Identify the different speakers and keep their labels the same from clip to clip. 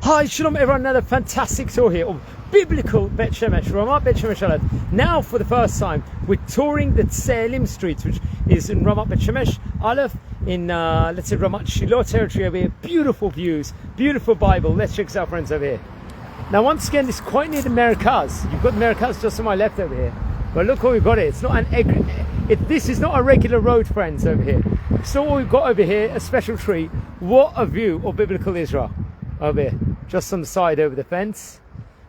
Speaker 1: Hi, Shalom everyone, another fantastic tour here of biblical Bet Shemesh, Ramat Bet Shemesh. Now for the first time, we're touring the Tzeelim Street, which is in Ramat Bet Shemesh, Aleph, in let's say Ramat Shilo territory over here. Beautiful views, beautiful Bible. Let's check this out, friends, over here. Now once again, it's quite near the Merkaz. You've got the Merkaz just on my left over here. But look what we've got here. It's not this is not a regular road, friends, over here. So what we've got over here, a special tree. What a view of biblical Israel over here, just on the side over the fence.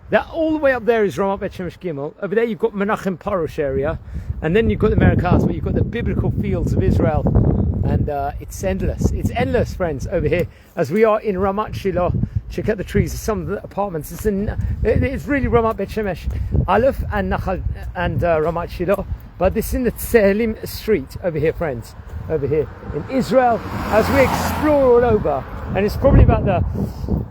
Speaker 1: That all the way up there is Ramat Bet Shemesh Gimel. Over there you've got Menachem Parosh area, and then you've got the Merkaz, where you've got the biblical fields of Israel, and it's endless. It's endless, friends, over here as we are in Ramat Shilo. Check out the trees of some of the apartments. It's really Ramat Bet Shemesh, Aleph and Nachal and Ramat Shilo, but this is in the Tzeelim Street over here, friends, over here in Israel, as we explore all over. And it's probably about the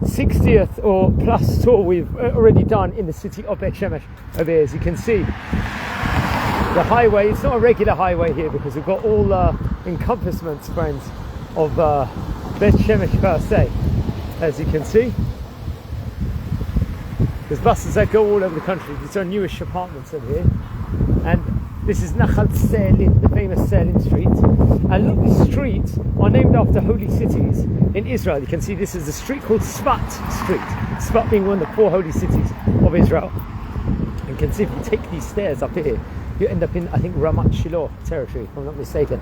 Speaker 1: 60th or plus tour we've already done in the city of Bet Shemesh over here. As you can see, the highway, it's not a regular highway here because we've got all encompassments, friends, of Bet Shemesh per se. As you can see, there's buses that go all over the country. These are newish apartments over here. And this is Nachal Tzeelim, the famous Tzeelim Street. And look, the streets are named after holy cities in Israel. You can see this is a street called Tzfat Street. Tzfat being one of the 4 holy cities of Israel. And you can see if you take these stairs up here, you end up in, I think, Ramat Shilo territory, if I'm not mistaken.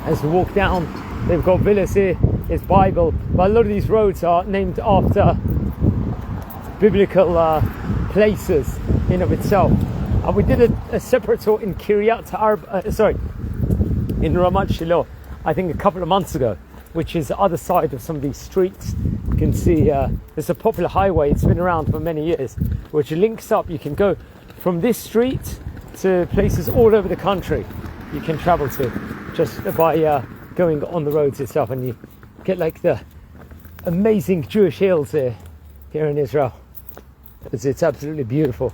Speaker 1: As we walk down, they've got villas here, it's Bible, but a lot of these roads are named after biblical places in of itself. And we did a separate tour in Kiryat Arba, in Ramat Shilo, I think a couple of months ago, which is the other side of some of these streets. You can see there's a popular highway, it's been around for many years, which links up. You can go from this street to places all over the country you can travel to just by going on the roads itself, and you get like the amazing Jewish hills here in Israel. It's absolutely beautiful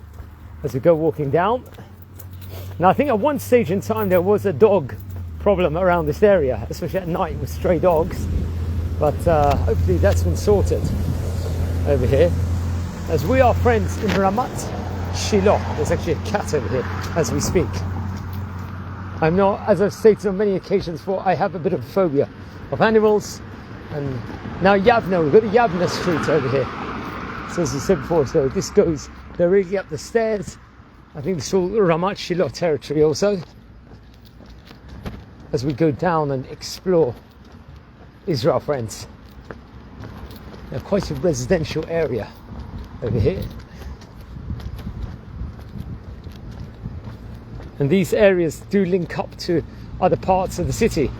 Speaker 1: as we go walking down. Now I think at one stage in time there was a dog problem around this area, especially at night with stray dogs, but hopefully that's been sorted over here. As we are, friends, in Ramat Shilo. There's actually a cat over here as we speak. I'm not, as I've stated on many occasions before, I have a bit of a phobia of animals. And now Yavna, we've got the Yavna Street over here. So as I said before, so this goes directly up the stairs. I think this is all Ramat Shilo territory also, as we go down and explore Israel, friends. Now, quite a residential area over here. And these areas do link up to other parts of the city.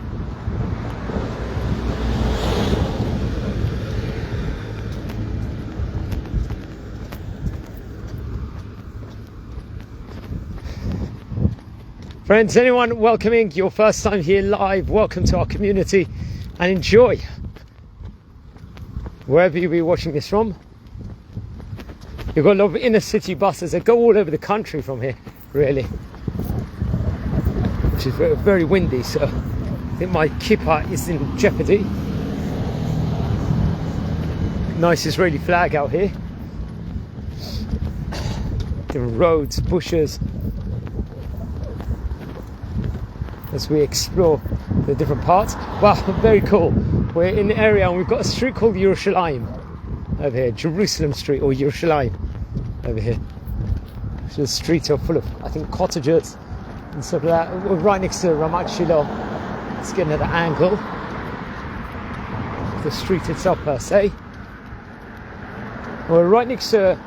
Speaker 1: Friends, anyone welcoming your first time here live, welcome to our community and enjoy wherever you'll be watching this from. You've got a lot of inner city buses that go all over the country from here, really, which is very, very windy, so I think my kippah is in jeopardy. Nice Israeli flag out here. Different roads, bushes, as we explore the different parts. Wow, very cool. We're in the area and we've got a street called Yerushalayim over here, Jerusalem Street or Yerushalayim over here. So the streets are full of, I think, cottages and stuff like that. We're right next to Ramat Shilo. Let's get another angle. The street itself per se. We're right next to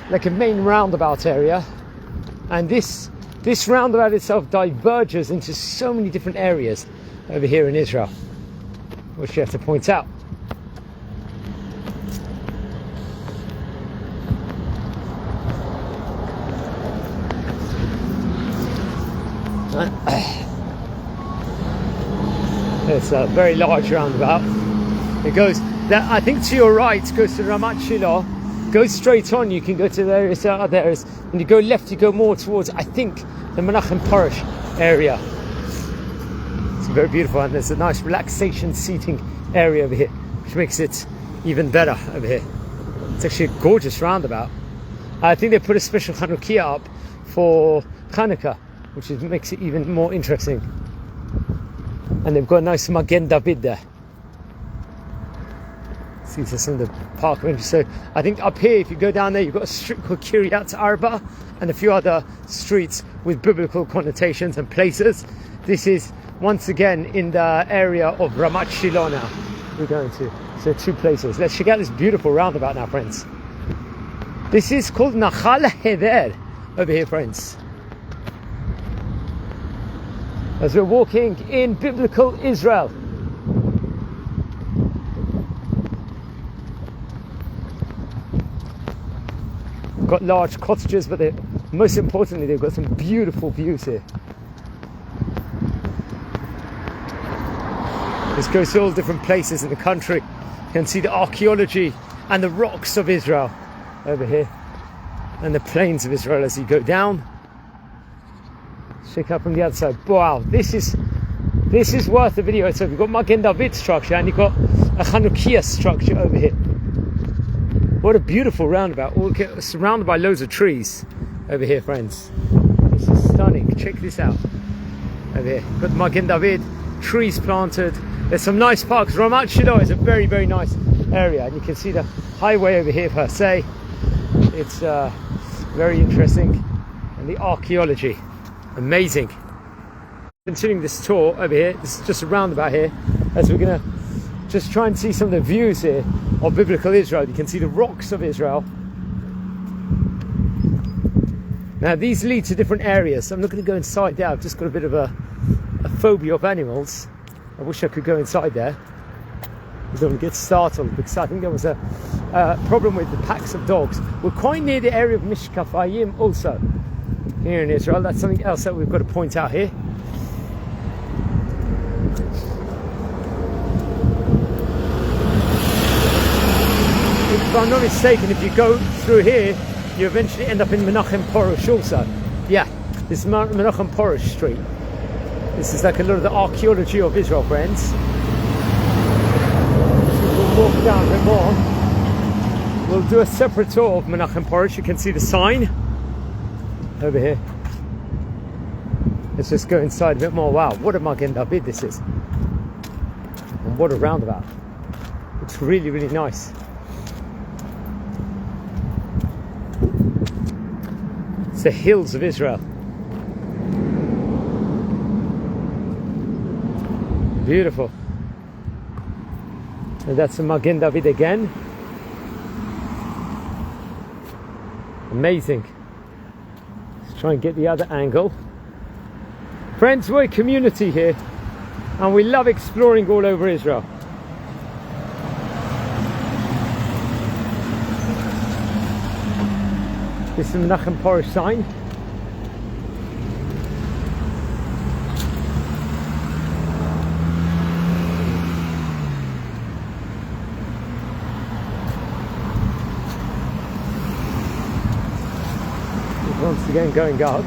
Speaker 1: like a main roundabout area, and this roundabout itself diverges into so many different areas over here in Israel, which you have to point out. It's a very large roundabout. It goes, that I think to your right goes to Ramat Shilo. Go straight on, you can go to the areas out there, and you go left, you go more towards, I think, the Menachem Parosh area. It's very beautiful, and there's a nice relaxation seating area over here, which makes it even better over here. It's actually a gorgeous roundabout. I think they put a special Hanukkah up for Hanukkah, which makes it even more interesting. And they've got a nice Magen David there. See, there's some of the park benches. So I think up here, if you go down there, you've got a street called Kiryat Arba and a few other streets with biblical connotations and places. This is once again in the area of Ramat Shilo now we're going to. So 2 places. Let's check out this beautiful roundabout now, friends. This is called Nachal Heder over here, friends. As we're walking in biblical Israel. We've got large cottages, but most importantly, they've got some beautiful views here. This goes to all different places in the country. You can see the archaeology and the rocks of Israel over here, and the plains of Israel as you go down. Check out from the other side. Wow, this is worth a video. So we've got Magen David structure and you've got a Hanukkah structure over here. What a beautiful roundabout. We're surrounded by loads of trees over here, friends. This is stunning. Check this out. Over here, got Magen David, trees planted. There's some nice parks. Ramat Shilo is a very, very nice area, and you can see the highway over here per se. It's very interesting, and the archaeology, amazing. Continuing this tour over here, this is just a roundabout here, as we're gonna just try and see some of the views here of biblical Israel. You can see the rocks of Israel. Now these lead to different areas. I'm not going to go inside there. I've just got a bit of a phobia of animals. I wish I could go inside there. I don't want to get startled because I think there was a problem with the packs of dogs. We're quite near the area of Mishkafayim also here in Israel. That's something else that we've got to point out here. If I'm not mistaken, if you go through here, you eventually end up in Menachem Porush also. Yeah, this is Menachem Porush Street. This is like a lot of the archaeology of Israel, friends. We'll walk down a bit more. We'll do a separate tour of Menachem Porush. You can see the sign over here. Let's just go inside a bit more. Wow, what a Magen David this is. And what a roundabout. It's really, really nice. It's the hills of Israel. Beautiful. And that's the Magen David again. Amazing. Let's try and get the other angle. Friends, we're a community here and we love exploring all over Israel. This is the Menachem Porush sign. Once again going up.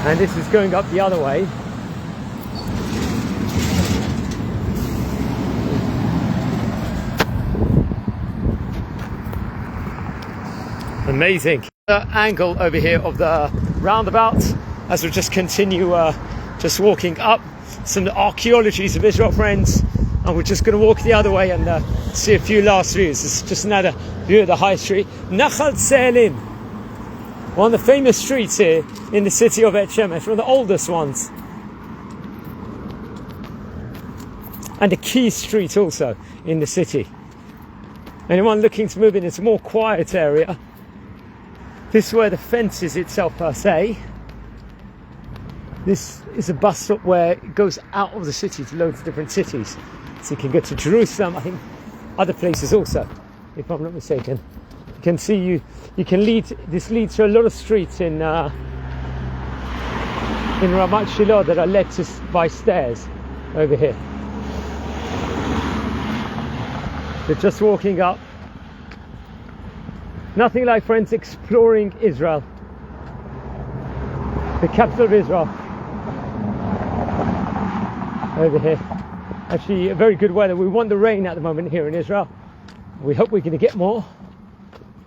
Speaker 1: And this is going up the other way. Amazing. The angle over here of the roundabout as we just continue just walking up some archaeologies of Israel, friends. And we're just going to walk the other way and see a few last views. This is just another view of the high street. Nachal Tzeelim, one of the famous streets here in the city of Bet Shemesh, one of the oldest ones. And a key street also in the city. Anyone looking to move in, it's a more quiet area. This is where the fence is itself per se. This is a bus stop where it goes out of the city to loads of different cities. So you can go to Jerusalem, I think other places also, if I'm not mistaken. You can see this leads to a lot of streets in Ramat Shilo that are led by stairs over here. So just walking up. Nothing like, friends, exploring Israel, the capital of Israel, over here. Actually, very good weather. We want the rain at the moment here in Israel. We hope we're going to get more,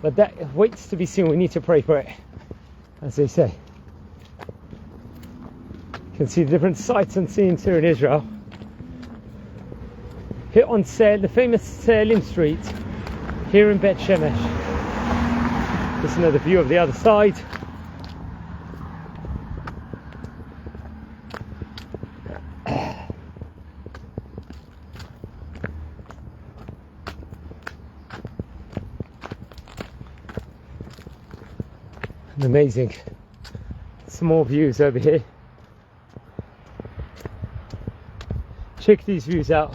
Speaker 1: but that waits to be seen. We need to pray for it, as they say. You can see the different sights and scenes here in Israel. Here on the famous Tzeelim Street here in Bet Shemesh. Just another view of the other side. Amazing. Some more views over here. Check these views out.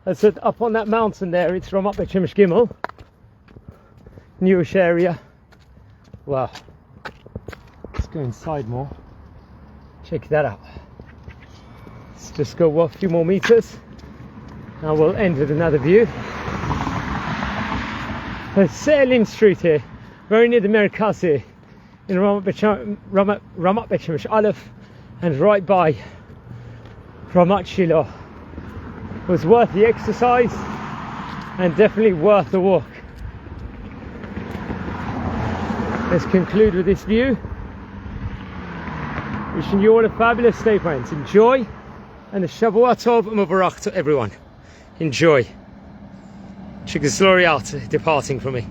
Speaker 1: I said up on that mountain there, it's Ramat Bet Shemesh Gimel. Newish area. Wow. Let's go inside more. Check that out. Let's just go a few more meters. And we'll end with another view. There's Tzeelim Street here, very near the Merkaz here, in Ramat Bet Shemesh Aleph, and right by Ramat Shilo. It was worth the exercise and definitely worth the walk. Let's conclude with this view. Wishing you all a fabulous day, friends. Enjoy, and a Shavua Tov and Mubarak to everyone. Enjoy. Check the story out departing from me.